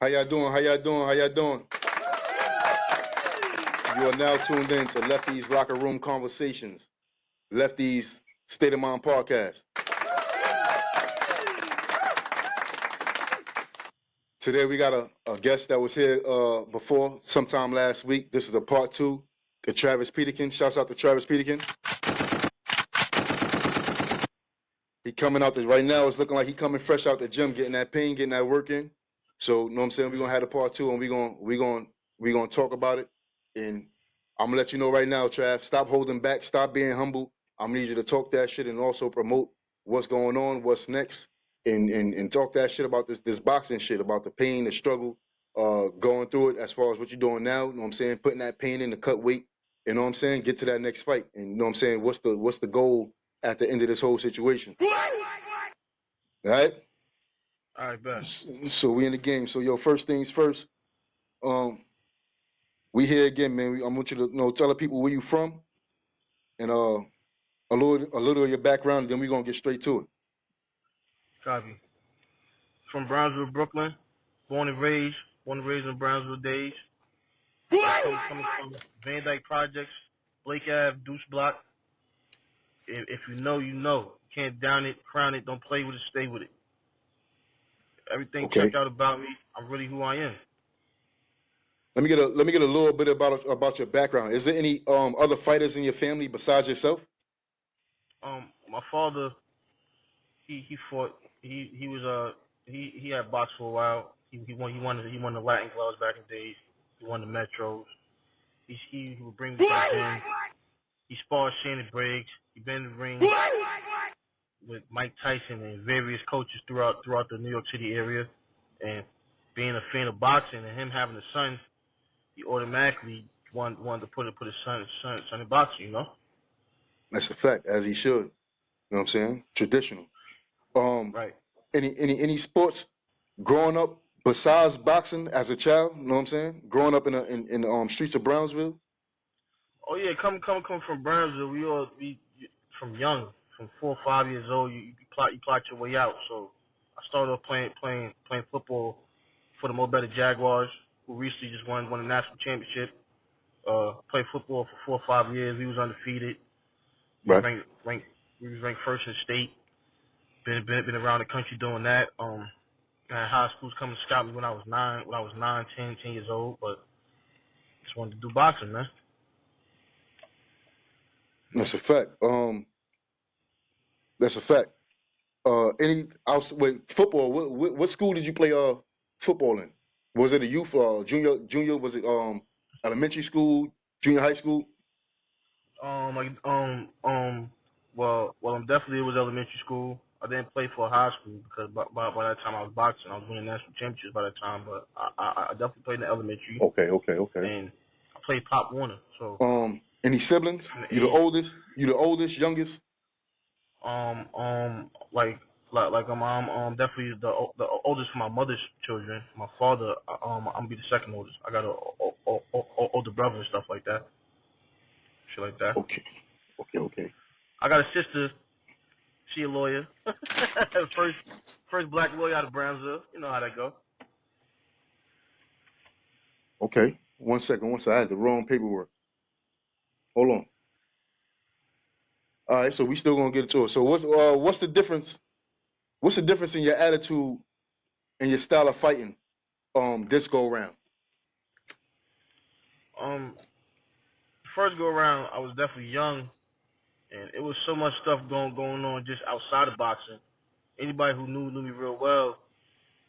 How y'all doing? How y'all doing? How y'all doing? You are now tuned in to Lefty's Locker Room Conversations, Lefty's State of Mind Podcast. Today we got a guest that was here before sometime last week. This is the part 2 to Travis Peterkin. Shouts out to Travis Peterkin. He coming out right now. It's looking like he coming fresh out the gym, getting that pain, getting that work in. So, you know what I'm saying? We're gonna have the part 2 and we're gonna talk about it. And I'm gonna let you know right now, Trav, stop holding back, stop being humble. I'm gonna need you to talk that shit and also promote what's going on, what's next, and talk that shit about this boxing shit, about the pain, the struggle, going through it as far as what you're doing now, you know what I'm saying, putting that pain in to cut weight, you know what I'm saying, get to that next fight. And you know what I'm saying, what's the goal at the end of this whole situation? All right? All right, bet. So we in the game. So yo, first things first, we here again, man. I want you to tell the people where you from, and a little of your background. Then we gonna get straight to it. Copy. From Brownsville, Brooklyn. Born and raised in Brownsville days. Coming from Van Dyke Projects, Blake Ave, Deuce Block. If you know, you know. Can't down it, crown it, don't play with it, stay with it. Everything checked out about me. I'm really who I am. Let me get a little bit about your background. Is there any other fighters in your family besides yourself? My father, he fought. He had boxed for a while. He won the Latin gloves back in the days. He won the Metros. He would bring me to the gym. He sparred Shannon Briggs. He been in the ring with Mike Tyson and various coaches throughout the New York City area. And being a fan of boxing and him having a son, he automatically wanted to put his son in boxing, you know? That's a fact, as he should. You know what I'm saying? Traditional. Right. Any sports growing up besides boxing as a child? You know what I'm saying? Growing up in the streets of Brownsville. Oh yeah, come from Brownsville. We from 4 or 5 years old. You plot your way out. So I started off playing football for the Mo Better Jaguars, who recently just won the national championship. Played football for 4 or 5 years. We was undefeated. We Right. was ranked first in the state. Been around the country doing that. I had high schools come to scout me when I was 10 years old, but just wanted to do boxing, man. That's a fact. That's a fact. Football? What school did you play football in? Was it a youth junior? Was it elementary school, junior high school? Well, definitely it was elementary school. I didn't play for high school because by that time I was boxing. I was winning national championships by that time, but I definitely played in the elementary. Okay. And I played Pop Warner. So any siblings? You the oldest? You the oldest? Youngest? Like I'm definitely the oldest for my mother's children. My father, I'm be the second oldest. I got a older brother and stuff like that. Shit like that. Okay. I got a sister. She a lawyer. first black lawyer out of Brownsville. You know how that go. Okay. One second. I had the wrong paperwork. Hold on. All right. So we still gonna get into it. So what's the difference? What's the difference in your attitude and your style of fighting? This go around. First go around, I was definitely young, and it was so much stuff going on just outside of boxing. Anybody who knew me real well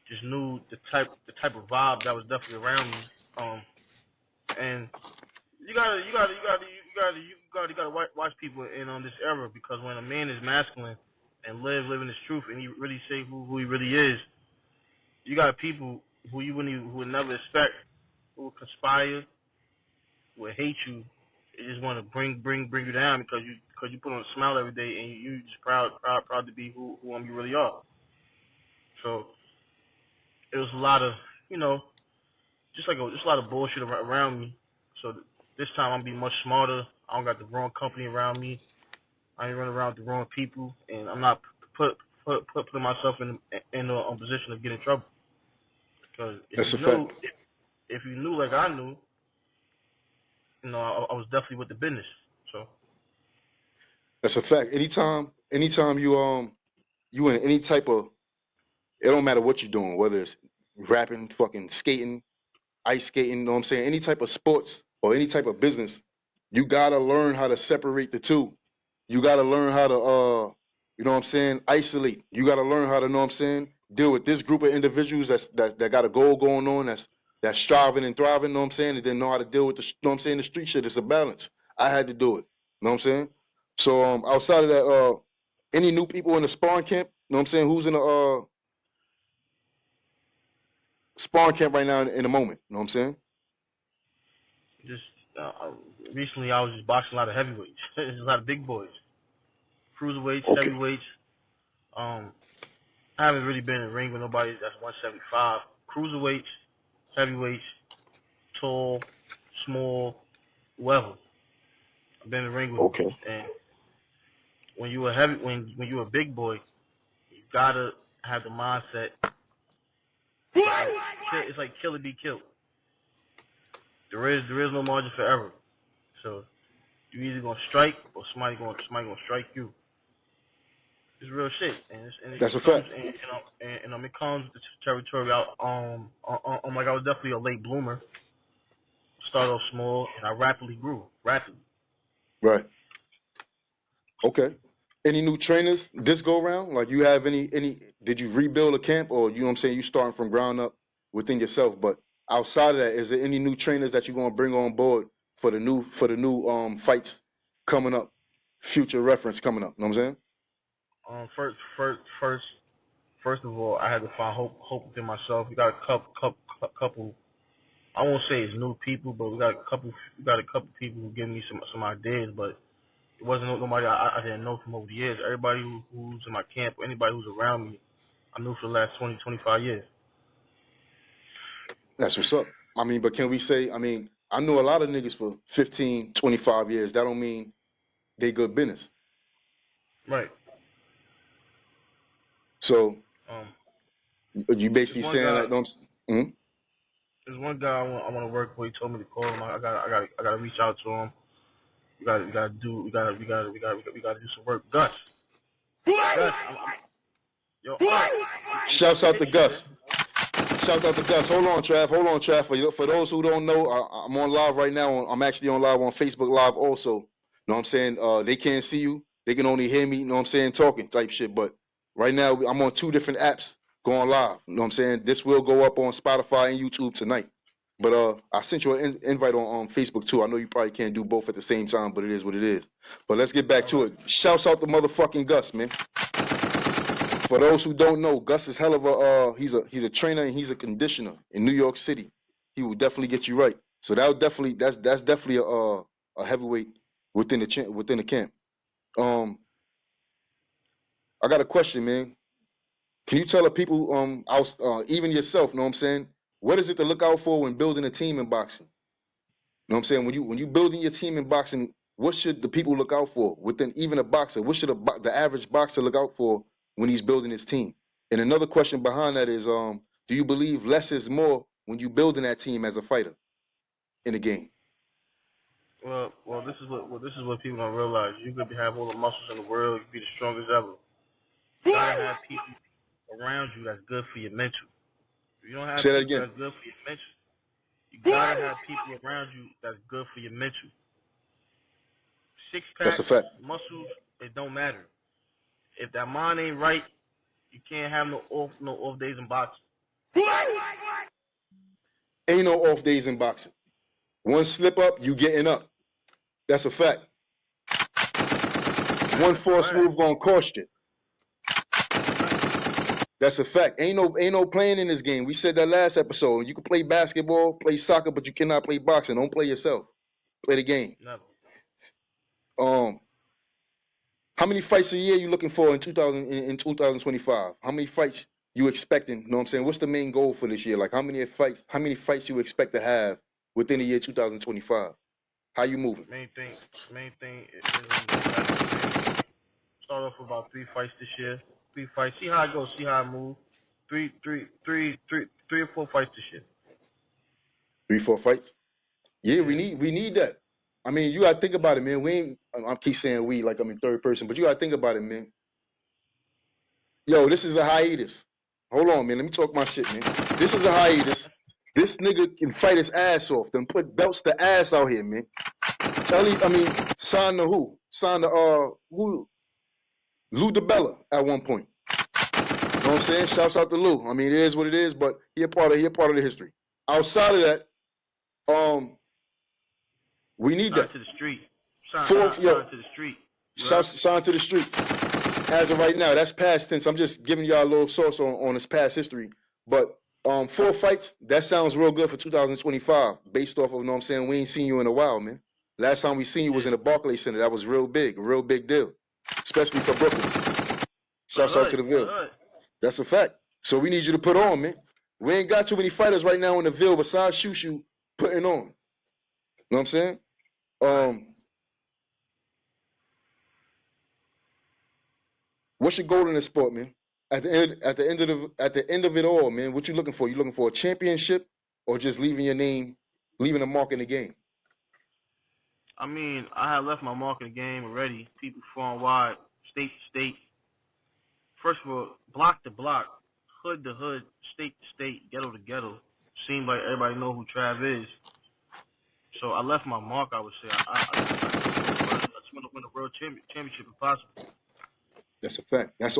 just knew the type of vibe that was definitely around me. And you gotta watch people in on this era, because when a man is masculine and living his truth and he really say who he really is, you got people who who would never expect, who will conspire, who will hate you. They just want to bring you down because you put on a smile every day and you just proud to be who you really are. So it was a lot of, just a lot of bullshit around me. So this time I'm being much smarter. I don't got the wrong company around me. I ain't running around with the wrong people, and I'm not putting myself in a position of getting in trouble. Because That's a fact. if you knew like I knew, I was definitely with the business. So That's a fact. Anytime you in any type of, it don't matter what you're doing, whether it's rapping, fucking skating, ice skating, you know what I'm saying? Any type of sports or any type of business, you gotta learn how to separate the two. You gotta learn how to you know what I'm saying, isolate. You gotta learn how to, know what I'm saying, deal with this group of individuals that got a goal going on, that's striving and thriving, you know what I'm saying, and then know how to deal with the, you know what I'm saying, the street shit. It's a balance. I had to do it. You know what I'm saying? So outside of that, any new people in the sparring camp, you know what I'm saying, who's in the sparring camp right now in the moment, you know what I'm saying? just recently I was just boxing a lot of heavyweights. There's a lot of big boys, cruiserweights, Okay. heavyweights. I haven't really been in the ring with nobody that's 175. Cruiserweights, heavyweights, tall, small, whoever. I've been in the ring with them. Okay. And when you a big boy, you gotta have the mindset. It's like kill or be killed. There is no margin for error. So you either gonna strike or somebody gonna strike you. It's real shit, and That's a it comes fact. it comes to territory out. Like I was definitely a late bloomer. Started off small, and I rapidly grew. Rapidly. Right. Okay. Any new trainers this go round? Like, you have any did you rebuild a camp, or you know what I'm saying, you starting from ground up within yourself? But outside of that, is there any new trainers that you're gonna bring on board for the new fights coming up, future reference coming up? You know what I'm saying? First of all, I had to find hope within myself. We got a couple. I won't say it's new people, but we got a couple people who give me some ideas. But it wasn't nobody I didn't know from over the years. Everybody who's in my camp, anybody who's around me, I knew for the last 20, 25 years. That's what's up. I mean, but can we say, I mean, I know a lot of niggas for 15, 25 years. That don't mean they good business. Right. So Um. you There's basically one saying, guy. like, no, There's one guy I want to work with. He told me to call him. I got to reach out to him. We got to do some work. Gus. Yo, shouts I'm out hit to you, man. Gus. Shout out to Gus. Hold on, Trav. Hold on, Trav. For those who don't know, I'm on live right now. I'm actually on live on Facebook Live also. You know what I'm saying? They can't see you. They can only hear me, you know what I'm saying, talking type shit. But right now, I'm on 2 different apps going live. You know what I'm saying? This will go up on Spotify and YouTube tonight. But I sent you an invite on Facebook too. I know you probably can't do both at the same time, but it is what it is. But let's get back All to right. it. Shouts out to motherfucking Gus, man. For those who don't know, Gus is hell of a he's a trainer and he's a conditioner in New York City. He will definitely get you right. So that's definitely a heavyweight within the camp. Um, I got a question, man. Can you tell the people even yourself, know what I'm saying? What is it to look out for when building a team in boxing? Know what I'm saying? When you building your team in boxing, what should the people look out for within even a boxer? What should the average boxer look out for when he's building his team? And another question behind that is, do you believe less is more when you building that team as a fighter in the game? This is what people don't realize. You could have all the muscles in the world. You could be the strongest ever. You gotta have people around you that's good for your mental. If you don't have Say that people again. that's good for your mental, you gotta have people around you that's good for your mental. Six That's pack, a fact. muscles, it don't matter. If that mind ain't right, you can't have no off days in boxing. Ain't no off days in boxing. One slip up, you getting up. That's a fact. One That's a false fact. move gonna cost you. That's a fact. Ain't no playing in this game. We said that last episode. You can play basketball, play soccer, but you cannot play boxing. Don't play yourself. Play the game. Never. Um, how many fights a year you looking for in 2025? How many fights you expecting? You know what I'm saying? What's the main goal for this year? Like, how many fights you expect to have within the year 2025? How you moving? Main thing is start off with about 3 fights this year. 3 fights. See how it goes. See how I move. or four fights this year. 3-4 fights. Yeah, Yeah. we need that. I mean, you gotta think about it, man. We ain't. I keep saying we like I'm in third person, but you gotta think about it, man. Yo, this is a hiatus. Hold on, man. Let me talk my shit, man. This is a hiatus. This nigga can fight his ass off. Then put belts to ass out here, man. Tell him, I mean, sign to who? Sign to who? Lou DiBella at one point. You know what I'm saying? Shouts out to Lou. I mean, it is what it is, but he a part of the history. Outside of that, we need Sign that. to the street. Fourth, yo, Sign to the street. sign to the streets. As of right now, that's past tense. I'm just giving y'all a little source on his past history. But 4 fights, that sounds real good for 2025, based off of, you know what I'm saying? We ain't seen you in a while, man. Last time we seen you was in the Barclays Center. That was real big, a real big deal, especially for Brooklyn. Shouts out to the Ville. That's a fact. So we need you to put on, man. We ain't got too many fighters right now in the Ville besides Shushu putting on. You know what I'm saying? What's your goal in the sport, man? At the end of it all, man, what you looking for? You looking for a championship or just leaving your name, leaving a mark in the game? I mean, I had left my mark in the game already. People far and wide, state to state. First of all, block to block, hood to hood, state to state, ghetto to ghetto. Seems like everybody know who Trav is. So I left my mark. I would say I just want to win a world championship if possible. That's a fact. That's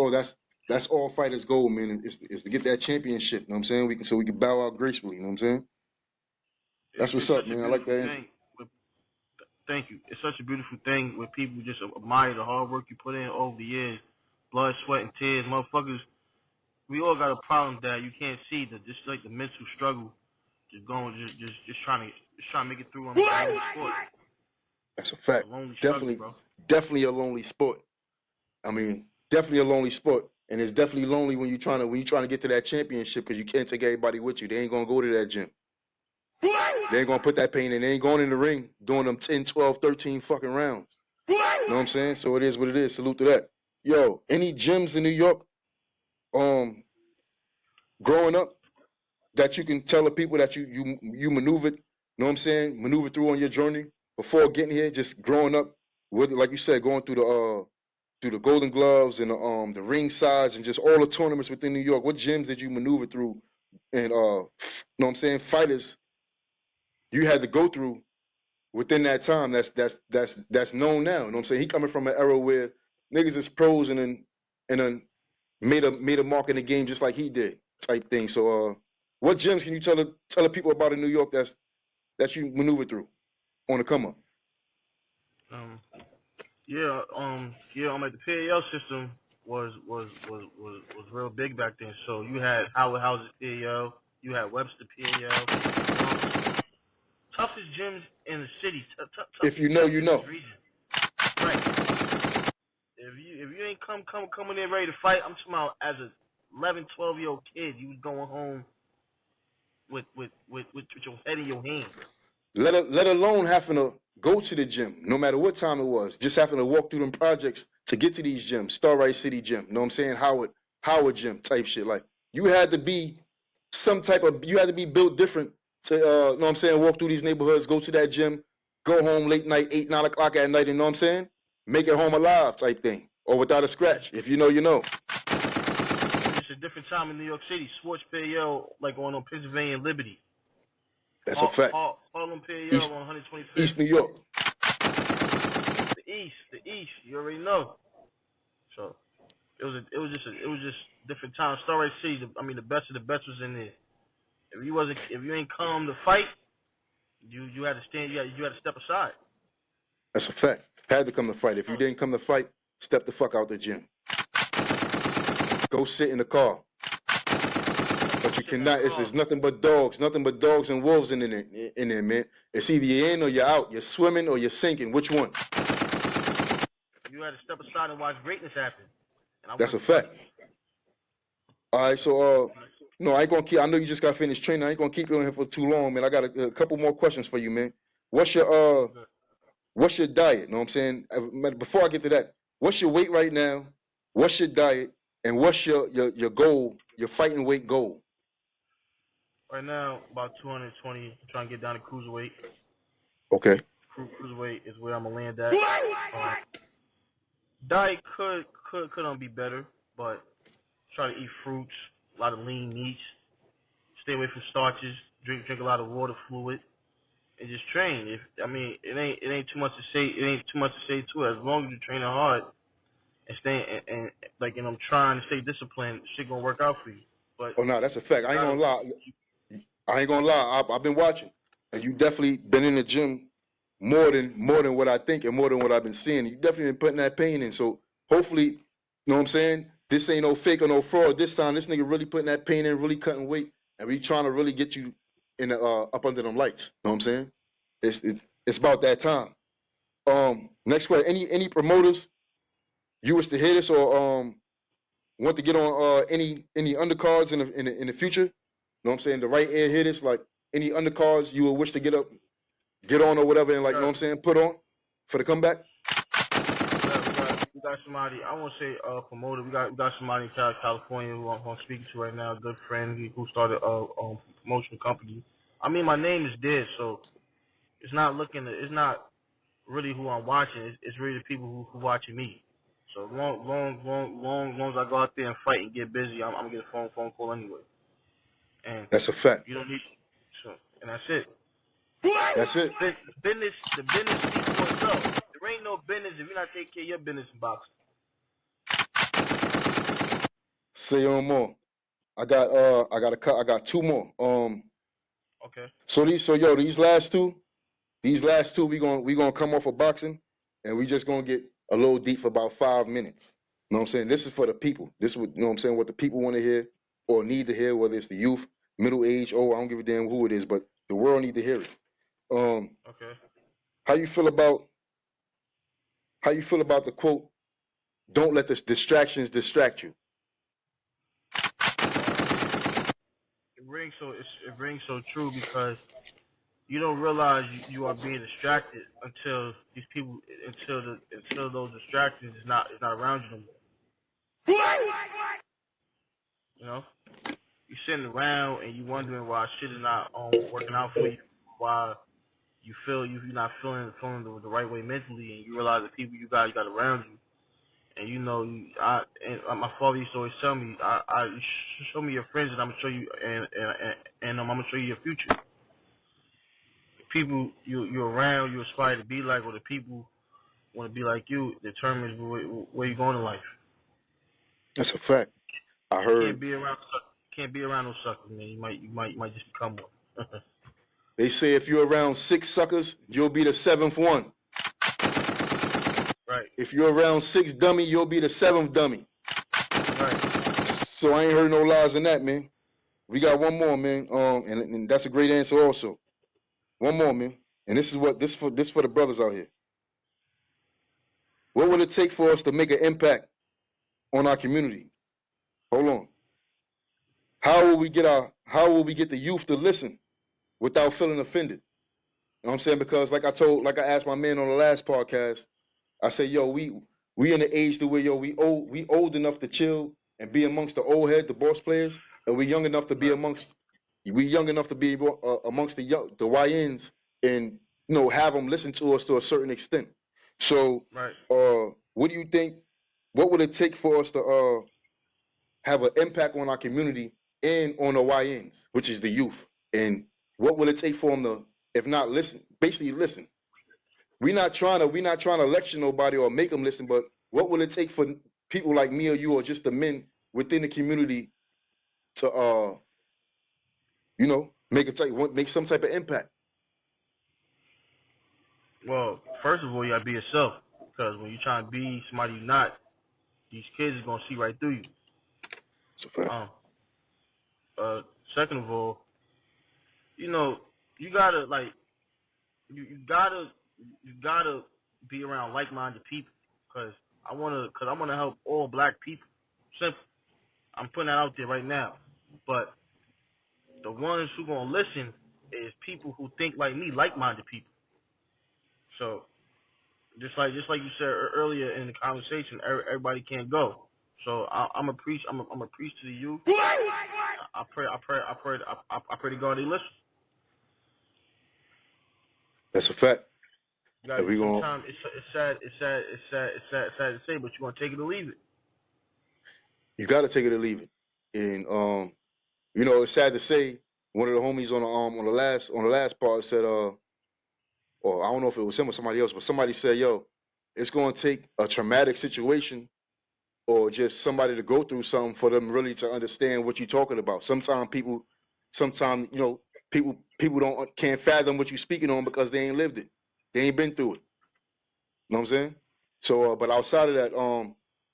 all fighters' goal, man, is to get that championship. You know what I'm saying? We can bow out gracefully. You know what I'm saying? That's what's up, man. I like that answer. Thank you. It's such a beautiful thing where people just admire the hard work you put in over the years, blood, sweat, and tears. Motherfuckers, we all got a problem that you can't see. That just like the mental struggle, just trying to make it through on the lonely sport. That's a fact. Definitely a lonely sport. I mean, definitely a lonely sport, and it's definitely lonely when you're trying to get to that championship because you can't take everybody with you. They ain't gonna go to that gym. They ain't gonna put that pain in. They ain't going in the ring doing them 10, 12, 13 fucking rounds. You know what I'm saying? So it is what it is. Salute to that. Yo, any gyms in New York, growing up, that you can tell the people that you maneuvered, you know what I'm saying, maneuver through on your journey before getting here, just growing up, with, like you said, going through the Golden Gloves and the ring sides and just all the tournaments within New York. What gyms did you maneuver through and you know what I'm saying, fighters you had to go through within that time that's known now. You know what I'm saying? He coming from an era where niggas is pros and then made a mark in the game just like he did, type thing. So what gyms can you tell the people about in New York that you maneuver through on the come up? Like the PAL system was real big back then. So you had Howard House's PAL, you had Webster PAL. Toughest gyms in the city. If you know, you know. Region. Right. If you ain't coming in ready to fight, I'm talking about as a 11, 12-year-old kid, you was going home with your head in your hand. Let alone having to go to the gym, no matter what time it was, just having to walk through them projects to get to these gyms, Starlight City Gym, you know what I'm saying, Howard Gym type shit. Like you had to be built different to you know what I'm saying, walk through these neighborhoods, go to that gym, go home late night, 8, 9 o'clock at night, you know what I'm saying? Make it home alive type thing. Or without a scratch. If you know, you know. It's a different time in New York City. Sports PAL like on Pennsylvania and Liberty. That's a fact. Harlem PAL on 125th. East New York. The East. You already know. So it was just different times. Starlight City. The best of the best was in there. If you ain't come to fight, you had to stand. You had to step aside. That's a fact. Had to come to fight. If you didn't come to fight, step the fuck out the gym. Go sit in the car. But you cannot. It's nothing but dogs and wolves in there, man. It's either you're in or you're out. You're swimming or you're sinking. Which one? You had to step aside and watch greatness happen. That's a fact. All right, so no, I ain't gonna keep. I know you just got finished training. I ain't gonna keep you on here for too long, man. I got a couple more questions for you, man. What's your diet? You know what I'm saying? Before I get to that, what's your weight right now? What's your diet? And what's your goal your fighting weight goal? Right now, about 220. I'm trying to get down to cruiserweight. Okay. Cruiserweight is where I'm gonna land at. Diet could be better, but try to eat fruits, a lot of lean meats, stay away from starches, drink a lot of water, fluid, and just train. It ain't too much to say. It ain't too much to say to it. As long as you're training hard and staying and I'm trying to stay disciplined, shit gonna work out for you. But Oh no, that's a fact. you I ain't gotta. gonna lie. I ain't gonna lie. I've been watching, and you definitely been in the gym more than what I think and more than what I've been seeing. You definitely been putting that pain in. So hopefully, you know what I'm saying? This ain't no fake or no fraud. This time, this nigga really putting that pain in, really cutting weight, and we trying to really get you in the up under them lights. You know what I'm saying? It's about that time. Next question. Any promoters you wish to hit us or want to get on any undercards in the future? You know what I'm saying? The right ear hitters, like any undercards you would wish to get on or whatever, and like, you know what I'm saying, put on for the comeback? We got somebody. I won't say promoter. We got somebody in California who I'm speaking to right now. A good friend who started a promotional company. I mean, my name is dead, so it's not looking. It's not really who I'm watching. It's really the people who watching me. So long as I go out there and fight and get busy, I'm gonna get a phone call anyway. And That's a fact. you don't need. So and that's it. That's it. The business speaks for itself. There ain't no business if you're not taking care of your business in boxing. Say on more. I got two more. Okay. These last two we gonna come off of boxing, and we just gonna get a little deep for about 5 minutes. You know what I'm saying? This is for the people. This is what, you know what I'm saying, what the people want to hear or need to hear, whether it's the youth, middle age, I don't give a damn who it is, but the world need to hear it. Okay. How you feel about the quote, don't let the distractions distract you? It rings so true because you don't realize you are being distracted until these people until those distractions is not around you anymore. You know, you're sitting around and you wondering why shit is not working out for you, why you feel you're not feeling the right way mentally, and you realize the people you got around you, and you know my father used to always tell me, show me your friends and I'm gonna show you and I'm gonna show you your future. The people you're around, you aspire to be like, or the people want to be like you, determines where you're going in life. That's a fact. I You heard can't be around no suckers, man. You might just become one. they say if you're around 6 suckers, you'll be the 7th one. Right. If you're around 6 dummy, you'll be the 7th dummy. Right. So I ain't heard no lies in that, man. We got one more, man. And that's a great answer also. One more, man. And this for the brothers out here. What would it take for us to make an impact on our community? Hold on. How will we get the youth to listen without feeling offended? You know what I'm saying? Because like I asked my man on the last podcast, I said, yo, we in the age to where, yo, we old enough to chill and be amongst the old head, the boss players, and Right. we young enough to be amongst the YNs, and have them listen to us to a certain extent. So, Right. what do you think? What would it take for us to have an impact on our community and on the YNs, which is the youth? And what will it take for them to, if not listen, basically listen? We not trying to lecture nobody or make them listen, but what will it take for people like me or you or just the men within the community to make some type of impact? Well, first of all, you gotta be yourself because when you're trying to be somebody you're not, these kids is gonna see right through you. It's a fact. Um. Uh. Second of all, you know, you gotta like you gotta be around like-minded people because I wanna help all black people. Simple. I'm putting that out there right now. But the ones who gonna listen is people who think like me, like-minded people. So just like you said earlier in the conversation, everybody can't go. So I'm a preach to the youth. I pray to God they listen. That's a fact. You got And we gonna sometimes it's sad to say, but you gonna take it or leave it. you gotta take it or leave it. And you know, it's sad to say, one of the homies on the last part said, or I don't know if it was him or somebody else, but somebody said, yo, it's gonna take a traumatic situation or just somebody to go through something for them really to understand what you're talking about. Sometimes you know, people can't fathom what you're speaking on because they ain't lived it. They ain't been through it. You know what I'm saying? So, but outside of that,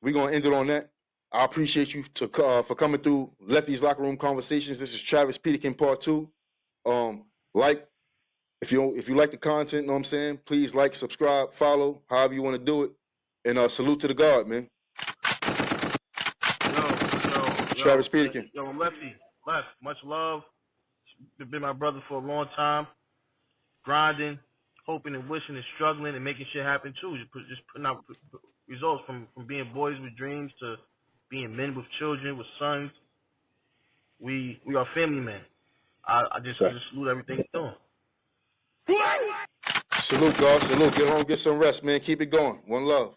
we're gonna end it on that. I appreciate you for coming through Lefty's Locker Room Conversations. This is Travis Peterkin Part 2. Like, if you like the content, you know what I'm saying, please like, subscribe, follow, however you want to do it. And salute to the God, man. Travis Peterkin. Yo, Lefty, much love. Been my brother for a long time. Grinding, hoping and wishing and struggling and making shit happen too. Just putting out results from being boys with dreams to being men with children, with sons. We are family men. I just salute everything you're doing. Salute, God. Salute. Get home, get some rest, man. Keep it going. One love.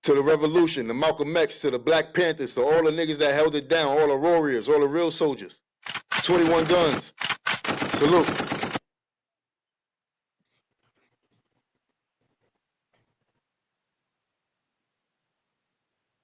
To the revolution, the Malcolm X, to the Black Panthers, to all the niggas that held it down, all the warriors, all the real soldiers. 21 guns. Salute.